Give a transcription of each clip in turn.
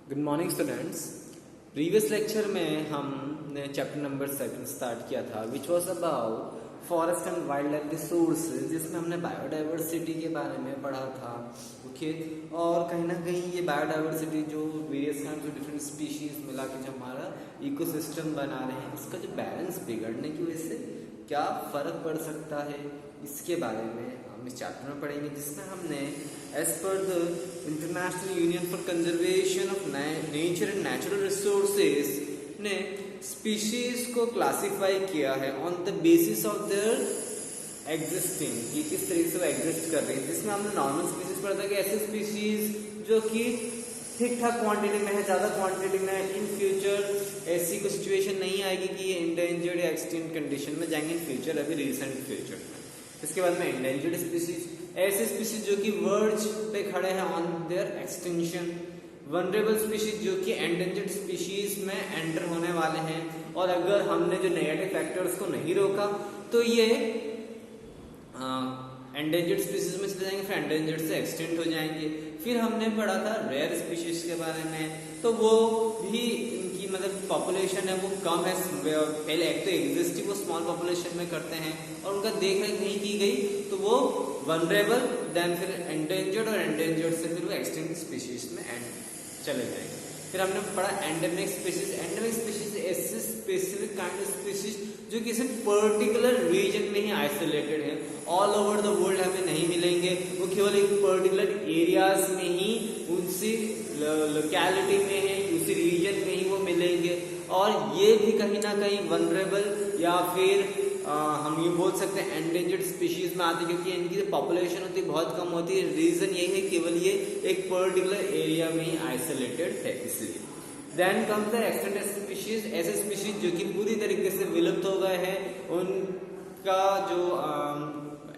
Good morning students. Previous lecture में हमने chapter number 7 start किया था which was about forest and wildlife resources, जिसमें हमने बायोडाइवर्सिटी के बारे में पढ़ा था। ओके, और कहीं ना कहीं ये बायोडाइवर्सिटी जो various kinds of different species मिला के जो हमारा इकोसिस्टम बना रहे हैं, इसका जो बैलेंस बिगड़ने की वजह से क्या फर्क पड़ सकता है, इसके बारे में हम इस चैप्टर में पढ़ेंगे, जिसमें हमने एज पर the International Union for Conservation of Nature and Natural Resources ने स्पीशीज को क्लासिफाई किया है on the basis of their existing, कि किस तरीके से वो एग्जिस्ट कर रही है। जिसमें हमने नॉर्मल स्पीशीज पढ़ा था कि ऐसे स्पीशीज जो कि ठीक ठाक क्वांटिटी में है, ज्यादा क्वांटिटी में, इन फ्यूचर ऐसी कोई सिचुएशन नहीं आएगी कि ये इंडेंजर्ड या एक्सटिंक्ट कंडीशन में जाएंगे इन फ्यूचर, अभी रिसेंट फ्यूचर में। इसके बाद में इंडेंजर्ड स्पीशीज, ऐसे स्पीशीज जो कि वर्ज पे खड़े हैं on their extinction. Vulnerable species जो कि एंडेंजर्ड स्पीशीज में एंटर होने वाले हैं, और अगर हमने जो नेगेटिव फैक्टर्स को नहीं रोका तो ये एंडेंजर्ड स्पीशीज में चले जाएंगे, फिर एंडेंजर्ड से एक्सटेंट हो जाएंगे। फिर हमने पढ़ा था रेयर स्पीशीज के बारे में, तो वो भी इनकी मतलब पॉपुलेशन है वो कम है। पहले एक तो एग्जिस्ट ही वो स्मॉल पॉपुलेशन में करते हैं और उनका देख रेख नहीं की गई, तो वो वनरेबल, देन फिर एंडेंजर्ड, और एंडेंजर्ड से फिर वो एक्सटिंक्ट स्पीशीज में चले जाएंगे। फिर हमने पढ़ा एंडेमिक स्पीशीज। एंडेमिक स्पीशीज ऐसे स्पेसिफिक काइंड ऑफ स्पीशीज जो किसी पर्टिकुलर रीजन में ही आइसोलेटेड है, ऑल ओवर द वर्ल्ड हमें नहीं मिलेंगे, वो केवल एक पर्टिकुलर एरियाज में ही, उसी लोकेलिटी में है, उसी रीजन में ही वो मिलेंगे। और ये भी कहीं ना कहीं वनरेबल या फिर हम ये बोल सकते हैं एंडेंजर्ड स्पीशीज में आते, क्योंकि इनकी पॉपुलेशन होती है बहुत कम होती है। रीजन यही है केवल ये एक पर्टिकुलर एरिया में ही आइसोलेटेड है, इसलिए। Then comes the extended species, ऐसे स्पीशीज जो कि पूरी तरीके से विलुप्त हो गए हैं, उनका जो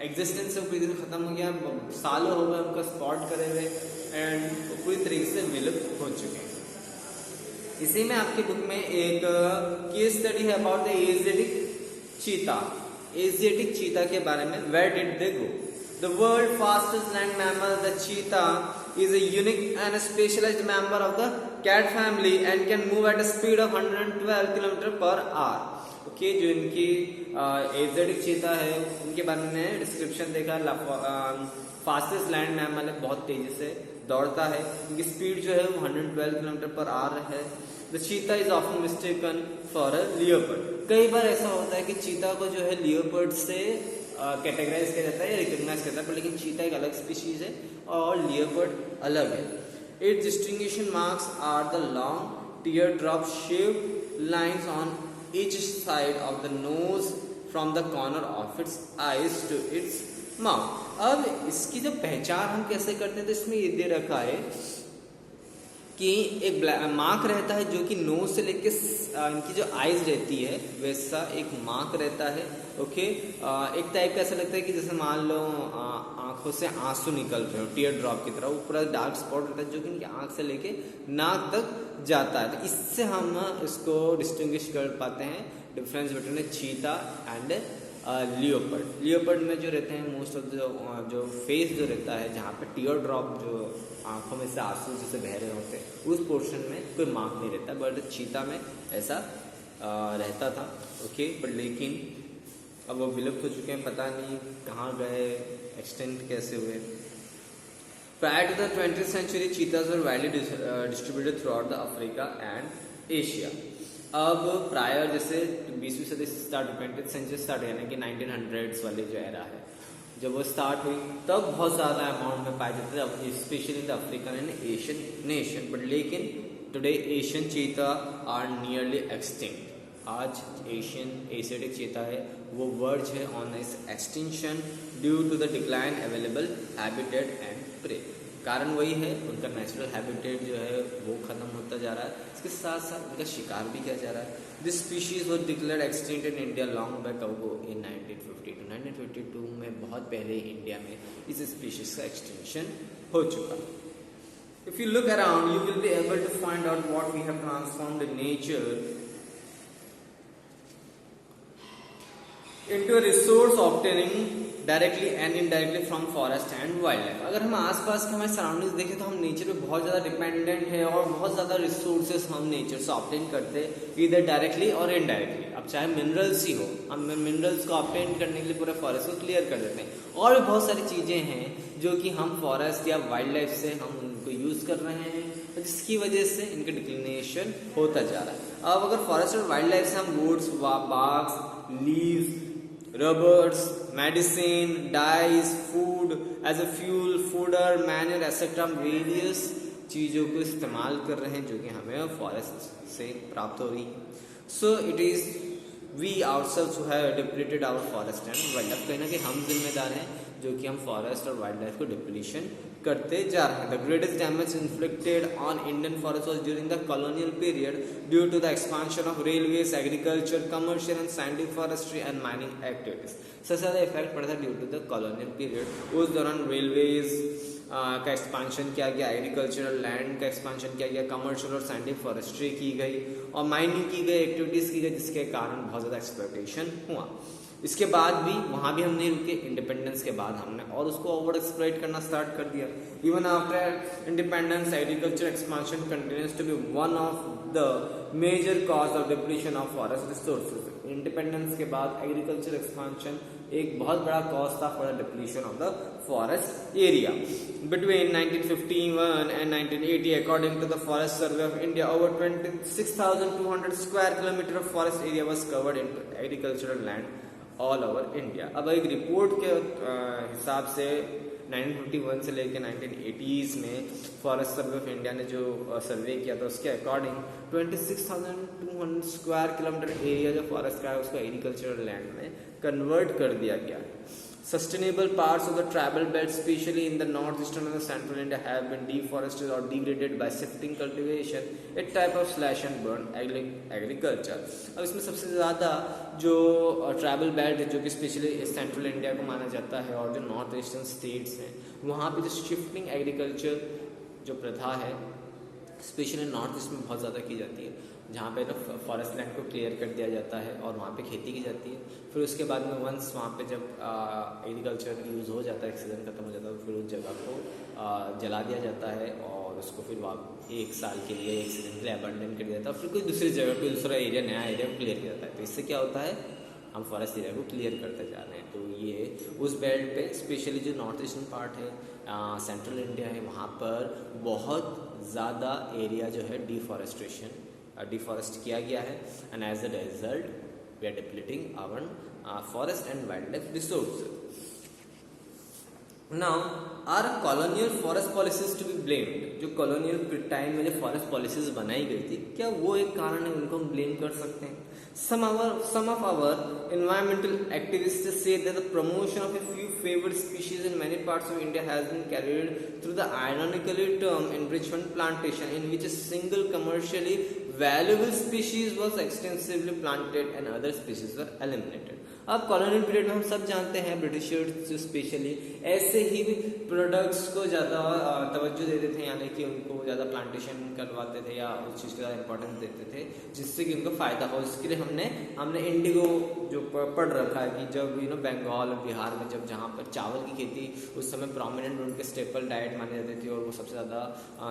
एग्जिस्टेंस है पूरी तरह खत्म हो गया, सालों हो गए उनका स्पॉट करे हुए, एंड पूरी तरीके से विलुप्त हो चुके हैं। इसी में आपकी बुक में एक केस स्टडी है about the Asiatic cheetah, Asiatic cheetah के बारे में। Where did they go? The world fastest land mammal, the cheetah is a unique and a specialized member of the cat family and can move at a speed of 112 km per hour. Okay, जो इनकी Asiatic cheetah है उनके बारे में description देखा। Fastest land mammal है, बहुत तेजी से दौड़ता है, उनकी स्पीड जो है वो 112 km per hour है। द चीता is often mistaken for a leopard. कई बार ऐसा होता है कि चीता को जो है लियोपर्ड से कैटेगराइज किया जाता है या रिकॉग्नाइज किया जाता है, लेकिन चीता एक अलग स्पीशीज है और लियोपर्ड अलग है। Its distinguishing marks are the long tear drop shaped lines on each side of the nose from the corner of its eyes to its mouth. अब इसकी जो पहचान हम कैसे करते हैं, तो इसमें ये दे रखा है कि एक मार्क रहता है जो कि नोज से लेके इनकी जो आईज रहती है वैसा एक मार्क रहता है। ओके, एक टाइप का ऐसा लगता है कि जैसे मान लो आंखों से आंसू निकल रहे हो, टीयर ड्रॉप की तरह, वो पूरा डार्क स्पॉट रहता है जो कि इनकी आंख से लेके नाक तक जाता है। तो इससे हम इसको डिस्टिंग्विश कर पाते हैं, डिफरेंस बिटवीन चीता एंड लियोपर्ड। लियोपर्ड में जो रहते हैं मोस्ट ऑफ जो फेस जो रहता है, जहाँ पे टीयर ड्रॉप जो आंखों में से आंसू जैसे बह रहे होते हैं, उस पोर्शन में कोई मार्क नहीं रहता, बट चीता में ऐसा रहता था। ओके, बट लेकिन अब वो विलुप्त हो चुके हैं, पता नहीं कहाँ गए, एक्सटेंट कैसे हुए। Prior to the 20th century cheetahs were widely distributed throughout the Africa and Asia. अब प्रायर जैसे 20वीं सदी स्टार्ट, 20th century स्टार्ट, यानी कि 1900s वाले जो एरा है, जब वो स्टार्ट हुई तब बहुत ज़्यादा अमाउंट में पाए जाते थे, specially in the African and Asian nation. But लेकिन today Asian cheetah are nearly extinct. आज एशियाटिक चीता है वो वर्ज है on is extinction due to the decline available habitat and prey. कारण वही है, उनका नेचुरल हैबिटेट जो है वो खत्म होता जा रहा है, इसके साथ साथ उनका शिकार भी किया जा रहा है। This species was declared extinct in India long back ago in 1952। 1952 में बहुत पहले इंडिया में इस स्पीशीज का एक्सटिंक्शन हो चुका। If you look around you will be able to find out what we have transformed in nature into a resource obtaining directly and indirectly from forest and wildlife. अगर हम आसपास के हमारे surroundings देखें तो हम नेचर पे बहुत ज़्यादा डिपेंडेंट है और बहुत ज़्यादा रिसोर्सेज हम नेचर से ऑब्टेन करते हैं, इधर डायरेक्टली और इनडायरेक्टली। अब चाहे मिनरल्स ही हो, हम मिनरल्स को ऑब्टेन करने के लिए पूरे फॉरेस्ट को क्लियर कर देते हैं, और भी बहुत सारी चीज़ें हैं जो कि हम फॉरेस्ट या वाइल्ड लाइफ से हम उनको यूज़ कर रहे हैं, जिसकी वजह से इनका डिक्लिनेशन होता जा रहा है। अब अगर फॉरेस्ट और वाइल्ड लाइफ से हम woods, barks, leaves, rubbers, medicine, dyes, food as a fuel, fodder, manure etcetera, various चीज़ों को इस्तेमाल कर रहे हैं जो कि हमें फॉरेस्ट से प्राप्त हो रही है। So it is we ourselves who have depleted our forest and wildlife. कहीं ना कहीं हम जिम्मेदार हैं जो कि हम फॉरेस्ट और वाइल्ड लाइफ को डिप्लीशन करते जा रहे हैं। The greatest damage inflicted on Indian forest was during the colonial period due to the expansion of railways, agriculture, commercial and scientific forestry and mining activities. सबसे ज्यादा इफेक्ट पड़ा था due to the colonial period. उस दौरान railways का expansion किया गया, agricultural land का एक्सपांशन किया गया, कमर्शियल और साइंटिफिक फॉरेस्ट्री की गई और माइनिंग की गई, एक्टिविटीज की गई, जिसके कारण बहुत ज्यादा एक्सप्लॉयटेशन हुआ। इसके बाद भी वहां भी हम नहीं रुके, इंडिपेंडेंस के बाद हमने और उसको ओवर एक्सप्लॉइट करना स्टार्ट कर दिया। Even after independence, agriculture expansion continues to be one of the major cause of depletion of forest resources. Independence के बाद एग्रीकल्चर एक्सपांशन एक बहुत बड़ा कॉज था for the depletion of the forest area. Between 1951 and 1980, according to the Forest Survey of India, over 26,200 square kilometer of forest area was covered into agricultural land all over India. अब एक report के हिसाब से 1951 से लेकर 1980s में forest survey of India ने जो सर्वे किया था उसके अकॉर्डिंग 26,200 स्क्वायर किलोमीटर एरिया जो फॉरेस्ट का है उसको एग्रीकल्चरल लैंड में कन्वर्ट कर दिया गया है। Sustainable parts of the tribal belt, especially in the northeastern and the central India, have been deforested or degraded by shifting cultivation, a type of slash and burn agriculture. अब इसमें सबसे ज़्यादा जो ट्राइबल बेल्ट है जो कि specially central India को माना जाता है और जो नॉर्थ ईस्टर्न स्टेट्स हैं वहाँ पे जो शिफ्टिंग एग्रीकल्चर जो प्रथा है स्पेशली नॉर्थ ईस्ट में बहुत ज़्यादा की जाती है, जहाँ पे फॉरेस्ट लैंड को क्लियर कर दिया जाता है और वहाँ पे खेती की जाती है। फिर उसके बाद में वंस वहाँ पे जब एग्रीकल्चर यूज़ हो जाता है, सीजन खत्म हो जाता है, तो फिर उस जगह को जला दिया जाता है और उसको फिर एक साल के लिए, एक सीजन के लिए अबंडन कर दिया जाता है। फिर कोई दूसरी जगह कोई दूसरा एरिया, नया एरिया को क्लियर किया जाता है। तो इससे क्या होता है, हम फॉरेस्ट एरिया को क्लियर करते जा रहे हैं। तो ये उस बेल्ट पे स्पेशली जो नॉर्थ ईस्टर्न पार्ट है, सेंट्रल इंडिया है, वहाँ पर बहुत ज़्यादा एरिया जो है डिफॉरेस्ट किया गया है and as a result we are depleting our forest and wildlife resources. Now are colonial forest policies to be blamed. जो कॉलोनियल टाइम में जो फॉरेस्ट पॉलिसीज बनाई गई थी, क्या वो एक कारण है उनको हम ब्लेम कर सकते हैं? Some of our environmental activists say that the promotion of a few favored species in many parts of India has been carried through the ironically termed enrichment plantation, in which a single commercially valuable species was extensively planted and other species were eliminated. अब colonial period में हम सब जानते हैं Britishers specially ऐसे ही products को ज़्यादा तवज्जो देते थे, यानी कि उनको ज़्यादा प्लांटेशन करवाते थे या उस चीज़ को ज़्यादा इंपॉर्टेंस देते थे जिससे कि उनको फ़ायदा हो। इसके लिए हमने इंडिगो जो पढ़ रखा है कि जब बंगाल और बिहार में जहाँ पर चावल की खेती उस समय प्रोमिनेंट उनके स्टेपल डाइट माने जाते थे और वो सबसे ज़्यादा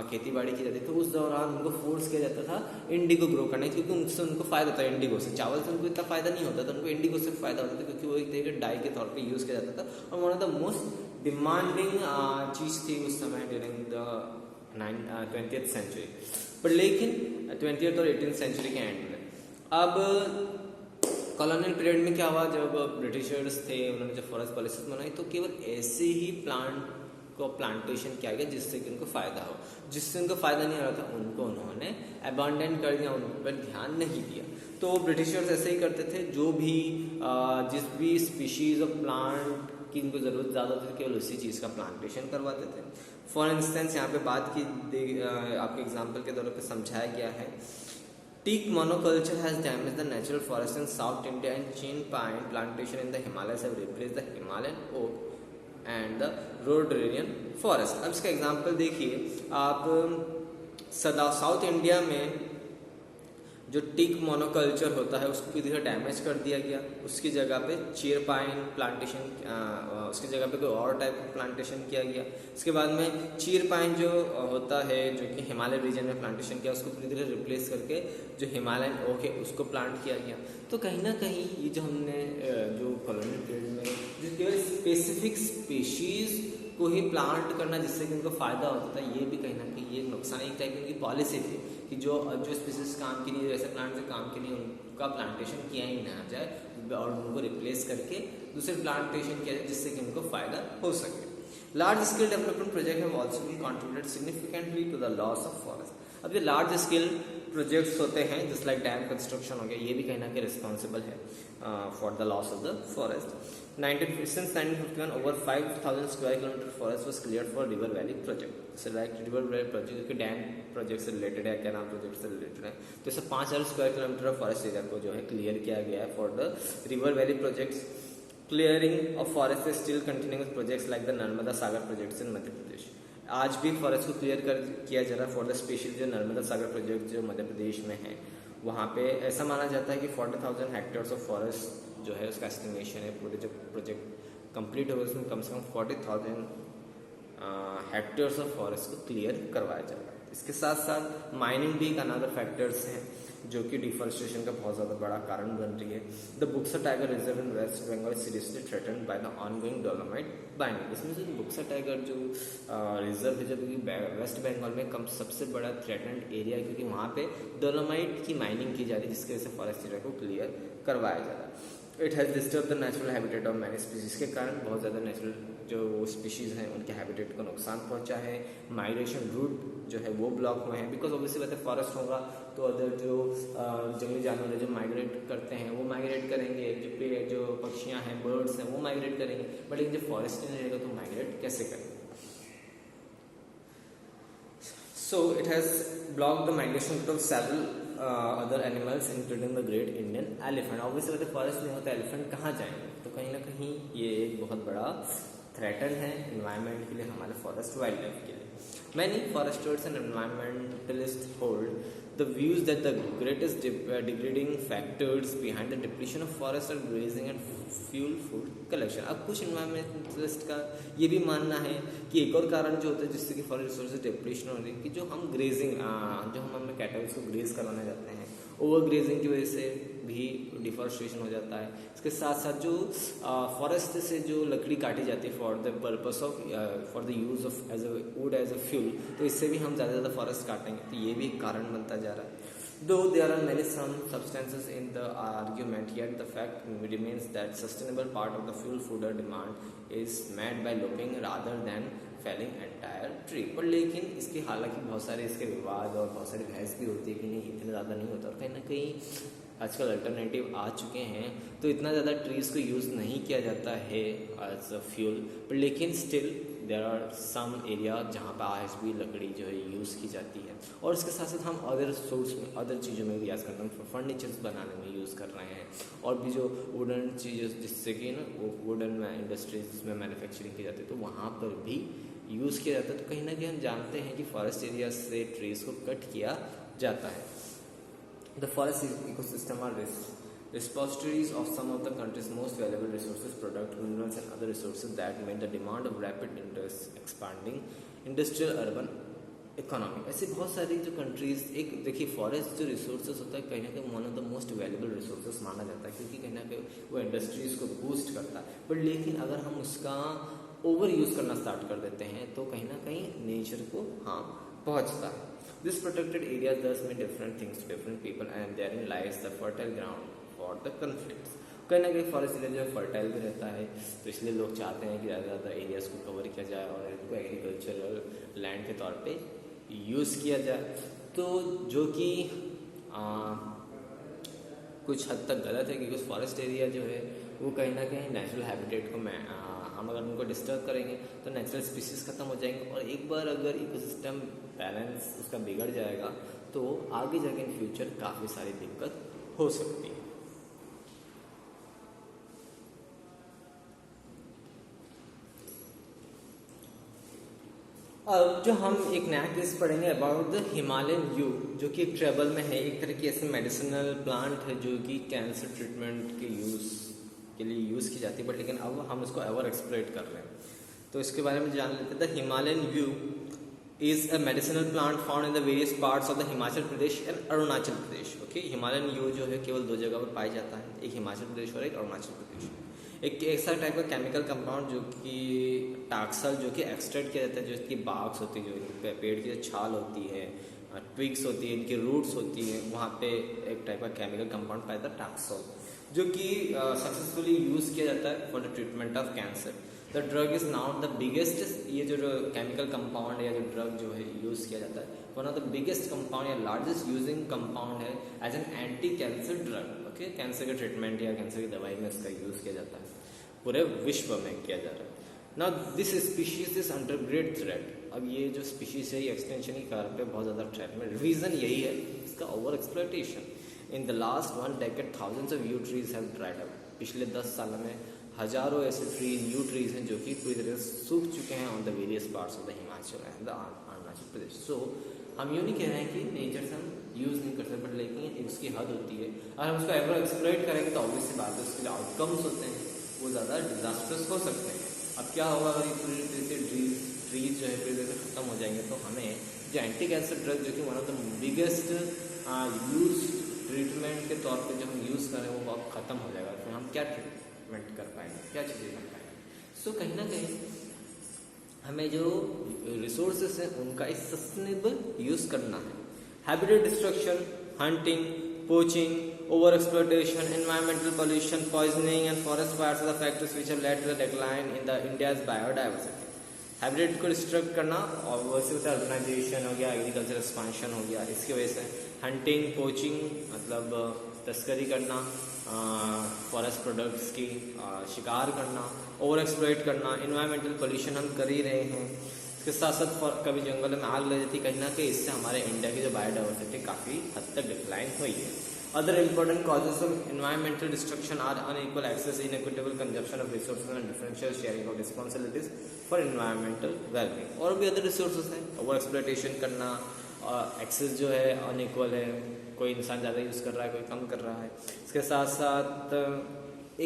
खेती बाड़ी की जाती थी, तो उस दौरान उनको फोर्स किया जाता था इंडिगो ग्रो करने, क्योंकि उनसे उनको फ़ायदा था। इंडिगो से, चावल से उनको इतना फ़ायदा नहीं होता था, उनको इंडिगो से फ़ायदा होता था क्योंकि वो एक तरह के डाई के तौर पे यूज़ किया जाता था और one of the most demanding चीज़ थी उस समय ड्यूरिंग द 20th सेंचुरी। पर लेकिन 20th और 18th सेंचुरी के एंड में अब कॉलोनियल पीरियड में क्या हुआ, जब ब्रिटिशर्स थे उन्होंने जब फॉरेस्ट पॉलिसीज बनाई तो केवल ऐसे ही प्लांटेशन किया गया जिससे कि उनको फ़ायदा हो, जिससे उनको फ़ायदा नहीं हो रहा था उनको उन्होंने अबैंडन कर दिया, उन पर ध्यान नहीं दिया। तो ब्रिटिशर्स ऐसे ही करते थे, जो भी जिस भी स्पीशीज़ ऑफ प्लांट की इनको ज़रूरत ज़्यादा होती थी केवल उसी चीज़ का प्लांटेशन करवाते थे। फॉर इंस्टेंस यहाँ पे बात की आपके एग्जाम्पल के तौर पे समझाया गया है, teak monoculture has damaged the natural forest in South India and chin pine plantation in the Himalayas have replaced the Himalayan oak and the rhododendron forest। अब इसका एग्जाम्पल देखिए आप, साउथ इंडिया में जो टिक मोनोकल्चर होता है उसको किसी डैमेज कर दिया गया, उसकी जगह पे चीर पाइन प्लांटेशन, उसकी जगह पे कोई और टाइप का प्लांटेशन किया गया। इसके बाद में चीर पाइन जो होता है जो कि हिमालय रीजन में प्लांटेशन किया, उसको पूरी तरह रिप्लेस करके जो हिमालयन ओक है उसको प्लांट किया गया। तो कहीं ना कहीं ये जो हमने जो कॉलोनियल पीरियड में जो केवल स्पेसिफिक स्पीशीज को ही प्लांट करना जिससे कि उनको फायदा होता था, ये भी कहीं ना कहीं ये नुकसान, एक टाइप की उनकी पॉलिसी थी कि जो स्पीसीज काम की नहीं, वैसे प्लांट से काम के लिए उनका प्लांटेशन किया ही ना जाए और उनको रिप्लेस करके दूसरे प्लांटेशन किया जाए जिससे कि उनको फायदा हो सके। Large scale development project have also been contributed significantly to the loss of forest. अब ये लार्ज स्केल प्रोजेक्ट्स होते हैं जस्ट लाइक डैम कंस्ट्रक्शन हो गया, ये भी कहीं ना कहीं रिस्पॉन्सिबल है for the loss of the forest. Since 1951 over 5,000 square kilometer forest was cleared for river valley project। जैसे लाइक रिवर वैली प्रोजेक्ट के डैम प्रोजेक्ट से रिलेटेड है, कैनाल प्रोजेक्ट से रिलेटेड है, तो इसे 5,000 square kilometre of forest area को जो है क्लियर किया गया है for the river valley projects. Clearing of forest is still continuing with projects like the Narmada Sagar projects in Madhya Pradesh. आज भी फॉरेस्ट को क्लियर किया जा रहा है फॉर द स्पेशल जो नर्मदा सागर प्रोजेक्ट जो मध्य प्रदेश में है। वहाँ पे ऐसा माना जाता है कि 40,000 हेक्टेयर्स ऑफ फॉरेस्ट जो है उसका एस्टिमेशन है, पूरे जब प्रोजेक्ट कंप्लीट होगा उसमें कम से कम 40,000 हेक्टेयर्स ऑफ फॉरेस्ट को क्लियर करवाया जाएगा। इसके साथ साथ माइनिंग भी एक अनदर फैक्टर्स हैं जो कि डिफॉरेस्टेशन का बहुत ज़्यादा बड़ा कारण बन रही है। The Buxa Tiger Reserve in West Bengal seriously threatened by the ongoing dolomite mining. इसमें से बुक्सा टाइगर जो रिजर्व है जो कि वेस्ट बंगाल में कम सबसे बड़ा थ्रेटन्ड एरिया है, क्योंकि वहाँ पे डोलोमाइट की माइनिंग की जा रही है जिसकी वजह से फॉरेस्ट एरिया को क्लियर करवाया जा रहा है। It has disturb the natural habitat of many species, के कारण बहुत ज़्यादा नेचुरल जो स्पीशीज़ हैं उनके हैबिटेट को नुकसान पहुंचा है। माइग्रेशन रूट जो है वो ब्लॉक हुए हैं, बिकॉज ऑब्वियसली बात है फॉरेस्ट होगा तो अदर जो जंगली जानवर है जो माइग्रेट करते हैं वो माइग्रेट करेंगे, जो पेड़ जो पक्षियाँ हैं बर्ड्स हैं वो माइग्रेट करेंगे, बट लेकिन जब फॉरेस्ट नहीं रहेगा तो माइग्रेट कैसे करेंगे। So it has blocked the migration of several other animals including the great Indian elephant। Obviously बात है फॉरेस्ट नहीं होता एलिफेंट कहाँ जाएंगे, तो कहीं ना कहीं ये एक बहुत बड़ा थ्रेटन है इन्वायरमेंट के लिए, हमारे फॉरेस्ट वाइल्ड लाइफ के लिए। Many foresters and environmentalists hold the views that the greatest degrading factors behind the depletion of forest are grazing and fuel food collection। अब कुछ environmentalist का ये भी मानना है कि एक और कारण जो होता है जिससे कि फॉरेस्ट रिसोर्सेज डिप्लीशन हो रही है कि जो हम ग्रेजिंग जो हम अपने कैटल्स को ग्रेज करवाने जाते हैं, ओवर ग्रेजिंग की वजह से भी डिफॉरेस्टेशन हो जाता है। इसके साथ साथ जो फॉरेस्ट से जो लकड़ी काटी जाती है for the purpose of for the use of as a wood as a fuel, तो इससे भी हम ज़्यादा ज़्यादा फॉरेस्ट काटेंगे, तो ये भी एक कारण बनता जा रहा है। Though there are many some substances in the argument, yet the fact remains that sustainable part of the fuel fooder demand is met by lopping rather than felling entire tree। पर लेकिन इसके हालांकि बहुत सारे इसके विवाद और बहुत सारी बहस भी होती है कि नहीं इतना ज़्यादा नहीं होता, और कहीं ना कहीं आजकल अल्टरनेटिव आ चुके हैं तो इतना ज़्यादा ट्रीज़ को यूज़ नहीं किया जाता है एज अ फ्यूल, पर लेकिन still there are some area जहाँ पर आज भी लकड़ी जो है यूज़ की जाती है। और इसके साथ साथ हम अदर सोर्स में अदर चीज़ों में भी यूज़ करते हैं, फर्नीचर्स बनाने में यूज़ कर रहे हैं, और भी जो वुडन चीज़ें जिससे कि ना वो वुडन इंडस्ट्रीज जिसमें मैन्युफैक्चरिंग की जाती है तो वहाँ पर भी यूज़ किया जाता है। तो कहीं ना कहीं हम जानते हैं कि फॉरेस्ट एरिया से ट्रीज़ को कट किया जाता है। The forest ecosystem are repositories of some of the country's most valuable resources, product, minerals and other resources that meet the demand of rapid expanding industrial urban economy. ऐसे बहुत सारी जो countries, एक देखिए फॉरेस्ट जो रिसोर्सेज होता है कहीं ना कहीं one of the most valuable resources माना जाता है, क्योंकि कहीं ना कहीं वो इंडस्ट्रीज को बूस्ट करता है, बट लेकिन अगर हम उसका ओवर यूज़ करना स्टार्ट कर देते हैं तो कहीं ना कहीं नेचर को हार्म पहुंचता है। This protected area does mean different things to different people and therein lies the fertile ground for the conflicts. कहीं ना कहीं फॉरेस्ट एरिया जो है फर्टाइल भी रहता है, तो इसलिए लोग चाहते हैं कि ज़्यादा से ज़्यादा एरियाज़ को कवर किया जाए और इनको एग्रीकल्चरल लैंड के तौर पे यूज़ किया जाए, तो जो कि कुछ हद तक गलत है, क्योंकि फॉरेस्ट एरिया जो है वो कहीं ना कहीं नेचुरल हैबिटेट को हम अगर उनको डिस्टर्ब करेंगे तो नेचुरल स्पीसीज खत्म हो जाएंगे, और एक बार अगर इकोसिस्टम बैलेंस उसका बिगड़ जाएगा तो आगे जाके इन फ्यूचर काफ़ी सारी दिक्कत हो सकती है। अब जो हम एक नया केस पढ़ेंगे अबाउट द हिमालयन यू, जो कि एक ट्रेबल में है, एक तरह की ऐसे मेडिसिनल प्लांट है जो कि कैंसर ट्रीटमेंट के लिए यूज़ की जाती है, बट लेकिन अब हम इसको ओवर एक्सप्लॉइट कर रहे हैं। तो इसके बारे में जान लेते हैं। The Himalayan you is a medicinal plant found in the various parts of the Himachal Pradesh and Arunachal Pradesh. Okay, Himalayan you जो है केवल 2 जगह पर पाया जाता है, एक हिमाचल प्रदेश और एक अरुणाचल प्रदेश। एक ऐसा टाइप का केमिकल कंपाउंड जो कि टाक्सल, जो कि एक्सट्रैक्ट किया जाता है, जो इसकी बाग्स होती है, जो पेड़ की छाल होती है, ट्विग्स होती है, इनकी रूट्स होती हैं, वहाँ पे एक टाइप का केमिकल कंपाउंड पाया जाता है टाक्सल, जो कि सक्सेसफुली यूज़ किया जाता है for the treatment of cancer. The drug is now the biggest, ये जो केमिकल कंपाउंड या जो ड्रग जो है यूज़ किया जाता है, one of the biggest compound या लार्जेस्ट यूजिंग कंपाउंड है as an anti cancer drug. Okay, cancer के ट्रीटमेंट या कैंसर की दवाई में इसका यूज़ किया जाता है, पूरे विश्व में किया जा रहा है। Now this species is under great threat. अब ये जो स्पीशीज है ये एक्सटेंशन की कार पे बहुत ज़्यादा थ्रेट में, रीज़न यही है इसका over exploitation. In the last 1 decade thousands of you trees have dried up. पिछले 10 सालों में हजारों ऐसे न्यू ट्रीज हैं जो कि पूरी तरह से सूख चुके हैं on the various parts of the Himachal and the Arunachal Pradesh. So हम यूँ नहीं कह रहे हैं कि नेचर से हम यूज़ नहीं कर सकते, बट लेकिन उसकी हद होती है। अगर हम उसको एवर एक्सप्लॉइट करेंगे तो ऑब्वियस सी बात है उसके जो आउटकम्स होते हैं वो ज़्यादा डिजास्टर्स हो सकते हैं। अब क्या होगा अगर ये पूरी तरह से ट्रीज जो है पूरी तरह से खत्म हो जाएंगे, तो हमें जो एंटी कैंसर ड्रग जो कि one of the biggest use treatment के तौर पे जो हम यूज़ करें वो अब खत्म हो जाएगा, फिर हम क्या ट्रीटमेंट कर पाएंगे, क्या चीज़ें कर पाएंगे। सो कहीं ना कहीं हमें जो रिसोर्सेस हैं उनका एक सस्टेनेबल यूज़ करना है। Habitat destruction, hunting, poaching, over exploitation, environmental pollution, poisoning and forest fires are the factors which have led to the decline in the India's biodiversity. Habitat को डिस्ट्रक्ट करना और वैसे होता है अर्बनाइजेशन हो गया, एग्रीकल्चर एक्सपांशन हो गया, इसकी वजह से हंटिंग, पोचिंग मतलब तस्करी करना, फॉरेस्ट प्रोडक्ट्स की शिकार करना, ओवर एक्सप्लॉइट करना, इन्वायरमेंटल पोल्यूशन हम कर ही रहे हैं। इसके साथ साथ कभी जंगलों में आग लग जाती, कहीं ना कहीं इससे हमारे इंडिया की जो बायोडाइवर्सिटी काफ़ी हद तक डिक्लाइन हुई है। Other important causes of environmental destruction are unequal access, inequitable consumption of resources and differential sharing of responsibilities for environmental well-being। और भी other resources हैं, over exploitation करना, एक्सेस जो है अनइक्वल है, कोई इंसान ज़्यादा यूज़ कर रहा है, कोई कम कर रहा है। इसके साथ साथ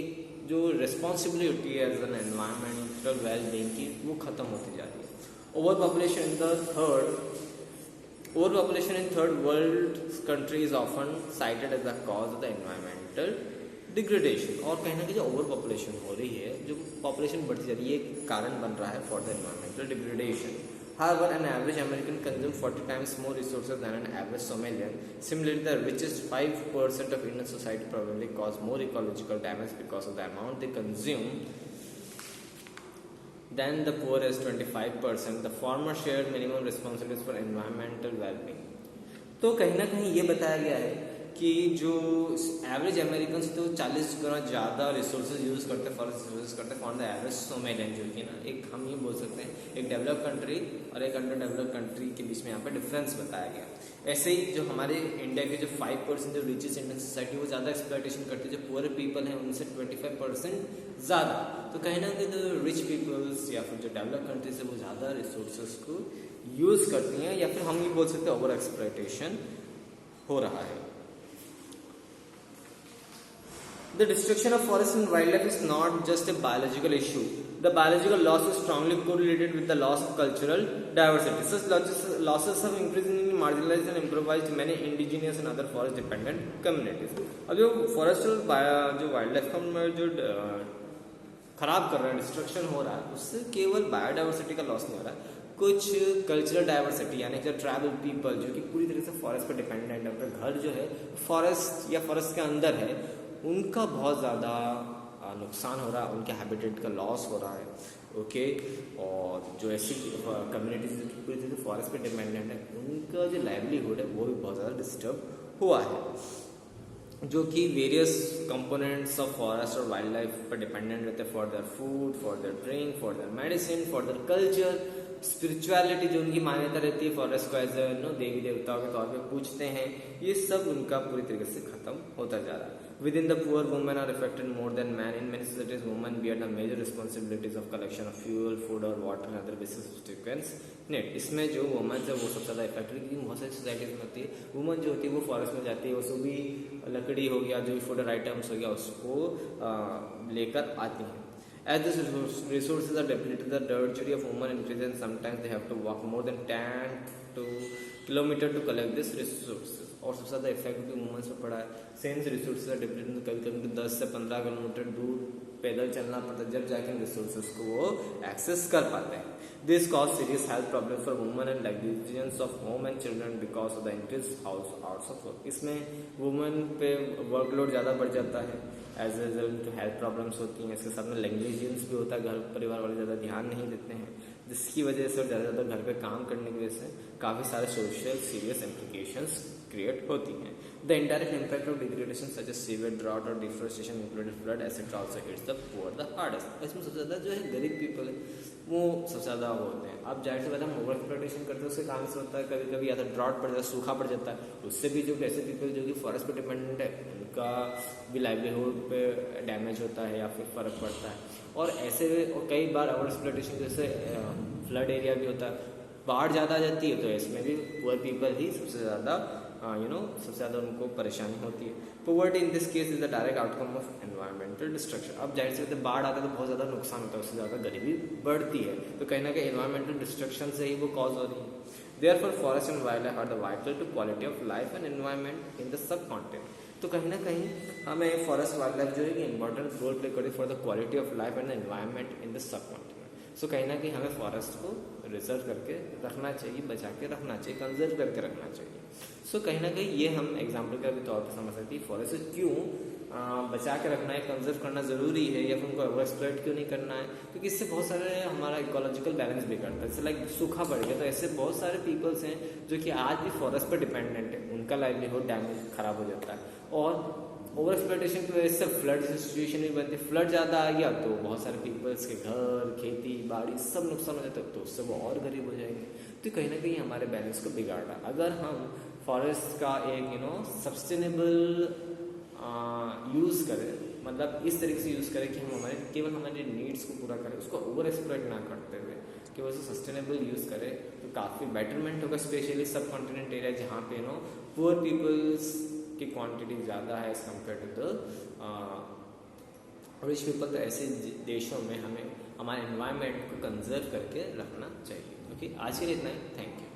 एक जो रिस्पॉन्सिबिलिटी है एज एन एनवायरमेंटल वेल-बीइंग की वो ख़त्म होती जा रही है। Over population in third world country is often cited as the cause of the environmental degradation। और कहीं ना कहीं जो ओवर पॉपुलेशन हो रही है, जो पॉपुलेशन बढ़ती जा रही है, ये कारण बन रहा है for the environmental degradation। However, an average American consumes 40 times more resources than an average Somalian. Similarly, the richest 5% of Indian society probably cause more ecological damage because of the amount they consume than the poorest 25%. The former shared minimum responsibilities for environmental well-being। तो कहीं ना कहीं ये बताया गया है कि जो एवरेज अमेरिकन तो 40 गुना ज़्यादा रिसोर्सेज यूज़ करते हैं, फॉरेस्ट रिसोर्सेज करते हैं, फॉर द एवरेज सोमेलियन, जो कि ना एक हम ये बोल सकते हैं एक डेवलप कंट्री और एक अंडर डेवलप कंट्री के बीच में यहाँ पर डिफरेंस बताया गया। ऐसे ही जो हमारे इंडिया के जो 5% जो रिचेस्ट इंडियन सोसाइटी वो ज़्यादा एक्सप्लॉयटेशन करती है, जो पुअर पीपल हैं उनसे 25% ज़्यादा। तो कहीं ना कहीं जो रिच पीपल्स या फिर जो डेवलप कंट्रीज है वो ज़्यादा रिसोर्सेज को यूज़ करती हैं, या फिर हम ये बोल सकते हैं ओवर एक्सप्लॉयटेशन हो रहा है। The destruction of forest and wildlife is not just a biological issue. The biological loss is strongly correlated with the loss of cultural diversity. Such losses have increasingly marginalized and impoverished many indigenous and other forest dependent communities। अब जो forest और जो wild life का जो खराब कर रहा है, डिस्ट्रक्शन हो रहा है, उससे केवल बायोडाइवर्सिटी का लॉस नहीं हो रहा है, कुछ कल्चरल डाइवर्सिटी यानी जो ट्राइबल पीपल जो कि पूरी तरह से फॉरेस्ट पर डिपेंडेंट है, उनका घर जो है फॉरेस्ट या फॉरेस्ट के अंदर है, उनका बहुत ज़्यादा नुकसान हो रहा है, उनके हैबिटेट का लॉस हो रहा है। ओके, और जो ऐसी कम्युनिटीज जो पूरी तरह से फॉरेस्ट पे डिपेंडेंट है, उनका जो लाइवलीहुड है वो भी बहुत ज़्यादा डिस्टर्ब हुआ है, जो कि वेरियस कंपोनेंट्स ऑफ फॉरेस्ट और वाइल्ड लाइफ पर डिपेंडेंट रहते हैं for their food, for their drink, for their medicine, for their culture, spirituality जो उनकी मान्यता रहती है, फॉरेस्ट को एज देवी देवताओं के तौर पे पूछते हैं, ये सब उनका पूरी तरीके से खत्म होता जा रहा है। Within the poor, women are affected more than men. In many societies, women bear the major responsibilities of collection of fuel, food or water and other basic subsistence need. इसमें जो वुमेन है वो सबसे ज़्यादा इफेक्टेड, क्योंकि बहुत सारी societies में होती है वुमेन जो होती है वो फॉरेस्ट में जाती है, वो सभी लकड़ी हो गया, जो भी फूड आइटम्स हो गया उसको लेकर आती हैं. As these resources are depleted, the drudgery of women increases and sometimes they have to walk more than 10 to kilometre to collect this resources. और सबसे ज़्यादा इफेक्ट भी वुमेन्स पर पड़ा है. सेंस रिसोर्सेज आर डिप्लीटेड, कभी कभी 10 से 15 किलोमीटर दूर पैदल चलना पड़ता है जब जाके रिसोर्सेज को वो एक्सेस कर पाते हैं. This cause serious health problem for women and negligence of home and children because of the increase house hours of work. इसमें वुमेन पे वर्कलोड ज़्यादा बढ़ जाता है, as a result health problems होती हैं. इसके साथ में नेग्लिजेंस भी होता है, घर परिवार वाले ज़्यादा ध्यान नहीं देते हैं, जिसकी वजह से और ज़्यादा घर पे काम करने की वजह से काफ़ी सारे सोशल सीरियस इम्प्लीकेशंस क्रिएट होती हैं. The indirect impact of degradation such as sewage, drought और deforestation included flood etcetera also hits the poor the hardest. इसमें सबसे ज़्यादा जो है गरीब पीपल है वो सबसे ज़्यादा वो होते हैं. अब जाहिर सी बात है हम ओवर एक्सप्लॉयटेशन करते हैं, उसके कारण से होता है कभी कभी या तो ड्रॉट पड़ जाता है, सूखा पड़ जाता है. उससे भी जो ऐसे पीपल जो कि फॉरेस्ट पर डिपेंडेंट है उनका भी लाइवलीहुड पे डैमेज होता है या फिर फ़र्क पड़ता है. और ऐसे और कई बार ओवर एक्सप्लॉयटेशन जैसे फ्लड एरिया भी होता है, बाढ़ ज़्यादा आ जाती है, तो इसमें भी पुअर पीपल ही सबसे ज़्यादा सबसे ज़्यादा उनको परेशानी होती है. Poverty in this case is the direct outcome of environmental destruction. अब जाहिर से बाढ़ आता है तो बहुत ज़्यादा नुकसान होता है, उससे ज़्यादा गरीबी बढ़ती है, तो कहीं ना कहीं एनवायरमेंटल डिस्ट्रक्शन से ही वो कॉज हो रही है. Therefore, forest and wildlife are the vital to quality of life and environment in the subcontinent. तो कहीं ना कहीं हमें फॉरेस्ट वाइल्ड लाइफ जो है कि इंपॉर्टेंट रोल प्ले करती है for the quality of life and environment in the subcontinent. So कहीं ना कहीं हमें फॉरेस्ट को रिजर्व करके रखना चाहिए, बचा के रखना चाहिए, कंजर्व करके रखना चाहिए. सो कहीं ना कहीं ये हम एग्जाम्पल के तौर पर समझ सकते हैं फॉरेस्ट क्यों बचा के रखना है, कंजर्व करना ज़रूरी है, या फिर उनको ओवर एक्सप्लॉइट क्यों नहीं करना है, क्योंकि इससे बहुत सारे हमारा इकोलॉजिकल बैलेंस बिगड़ता है. जैसे लाइक सूखा पड़ गया तो ऐसे बहुत सारे पीपल्स हैं जो कि आज भी फॉरेस्ट पर डिपेंडेंट है, उनका लाइवलीहुड डैमेज खराब हो जाता है. और ओवर एक्सप्लॉइटेशन की वजह से फ्लड सिचुएशन भी बनती है. फ्लड ज़्यादा आ गया तो बहुत सारे पीपल्स के घर, खेती बाड़ी सब नुकसान हो जाता है, तो उससे वो और गरीब हो जाएंगे. तो कहीं ना कहीं हमारे बैलेंस को बिगाड़ रहा है. अगर हम फॉरेस्ट का एक सस्टेनेबल यूज़ करें, मतलब इस तरीके से यूज़ करें कि हम केवल हमारे नीड्स को पूरा करें, उसको ओवर एक्सप्लॉइट ना करते हुए केवल उसे सस्टेनेबल यूज़ करें, तो काफ़ी बेटरमेंट होगा. स्पेशली सब कॉन्टिनेंट एरिया जहाँ पे पुअर पीपल्स की क्वांटिटी ज़्यादा है as compare to the rich people. तो ऐसे देशों में हमें हमारे एनवायरनमेंट को कंजर्व करके रखना चाहिए. ओके, आज के लिए इतना ही. Thank you.